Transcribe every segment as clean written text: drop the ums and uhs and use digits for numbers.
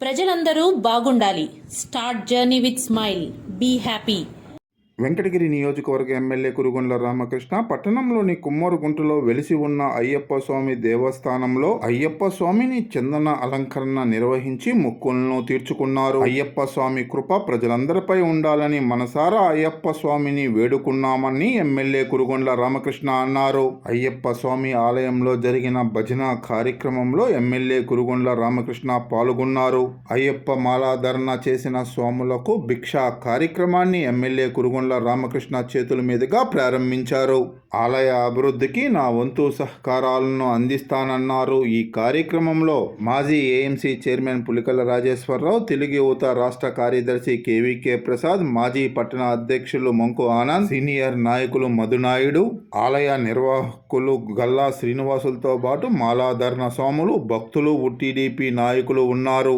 ప్రజలందరూ బాగుండాలి. Start journey with smile. Be happy. Venkatagiri నియోజకవర్గ ఎమ్మెల్యే కురుగొండ్ల రామకృష్ణ పట్టణంలోని కుమ్మరుగుంటలో వెలిసి ఉన్న అయ్యప్ప స్వామి దేవస్థానంలో అయ్యప్ప స్వామిని చందన అలంకరణ నిర్వహించి మొక్కులను తీర్చుకున్నారు. అయ్యప్ప స్వామి కృప ప్రజలందరిపై ఉండాలని మనసారా అయ్యప్ప స్వామిని వేడుకున్నామని ఎమ్మెల్యే కురుగొండ్ల రామకృష్ణ అన్నారు. అయ్యప్ప స్వామి ఆలయంలో జరిగిన భజన కార్యక్రమంలో ఎమ్మెల్యే కురుగొండ్ల రామకృష్ణ పాల్గొన్నారు. అయ్యప్ప మాలాధరణ చేసిన స్వాములకు భిక్ష కార్యక్రమాన్ని ఎమ్మెల్యే కురుగొండ్ల రామకృష్ణ చేతుల మీదుగా ప్రారంభించారు. ఆలయ అభివృద్ధికి నా వంతు సహకారాలను అందిస్తానన్నారు. ఈ కార్యక్రమంలో మాజీ ఏఎంసీ చైర్మన్ పులికల రాజేశ్వరరావు, తెలుగు యువత రాష్ట్ర కార్యదర్శి కేవీకే ప్రసాద్, మాజీ పట్టణ అధ్యక్షులు మంకు ఆనంద్, సీనియర్ నాయకులు మధునాయుడు, ఆలయ నిర్వాహకులు గల్లా శ్రీనివాసులతో పాటు మాలాధరణ స్వాములు, భక్తులు, టీడీపీ నాయకులు ఉన్నారు.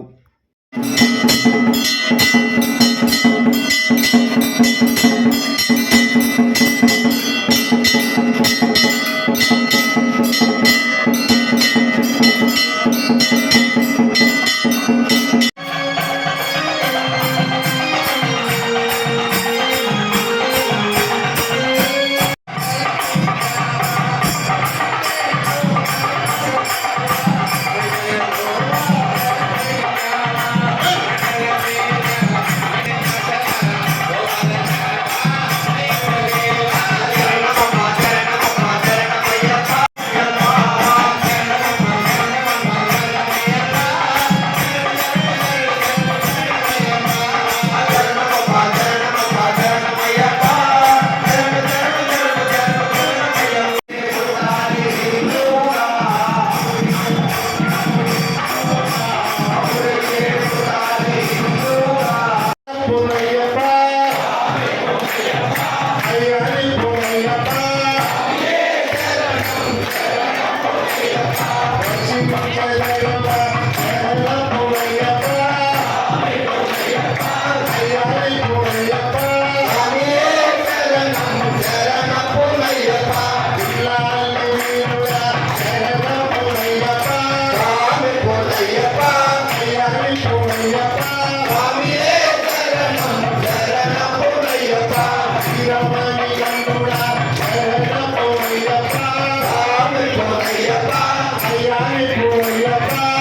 Ayya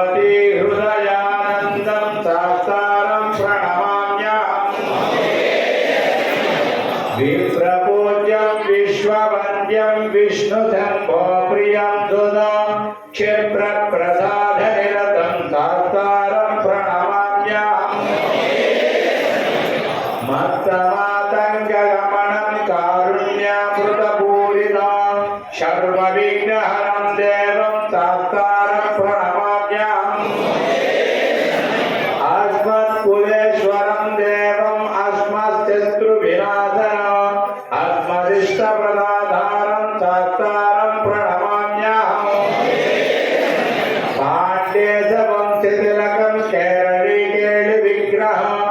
भगवती हृदयानन्दं शास्तारं प्रणमाम्यहम् विप्रपूज्यं विश्ववन्द्यं विष्णुशम्भो प्रियं सुधा क्षिप्रप्रसादनिरतं शास्तारं प्रणमाम्यहम् मत्तमातङ्गगमनं कारुण्यामृतपूरितं सर्वविघ्नहरं देवं शास्तारं प्रणमाम्यहम् अस्मत्कुलेश्वरं देवम् अस्मत्शत्रुविनाशनम् अस्मदिष्टप्रदाधारं शास्तारं प्रणमाम्यहम् पाण्डेशवंशतिलकं केरळीकेलिविग्रहम्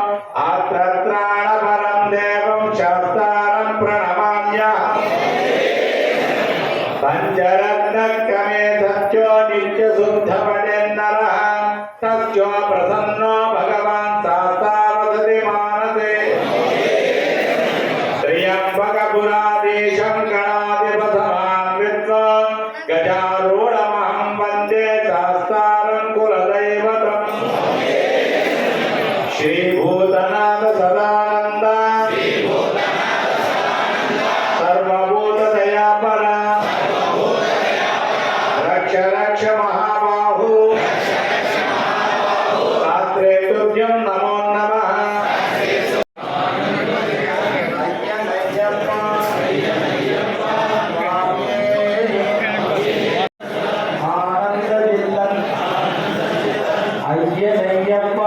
आत्रत्राणपरं देवं शास्तारं प्रणमाम्यहम् पञ्चरत्नकमे सत्यो नित्यशुद्धपटेन्नरः तस्यो प्रसन्नो भगवान् शास्तावसति मानसे त्र्यम्बकपुराधीशं गणाधिपतमान् विद्वान् गजारूढमहं वन्दे शास्तारं कुलदैवतम् श्रीभूतनाथ सदानन्द सर्वभूतदयापरा रक्ष रक्ष महाबाहु शास्त्रे तुभ्यं नमो नमः आनन्दजिल्लन् अय्यनय्यप्प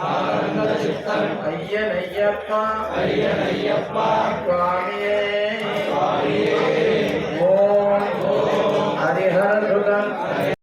ஆனந்தசித்தன் ஐயனையப்பா சுவாமியே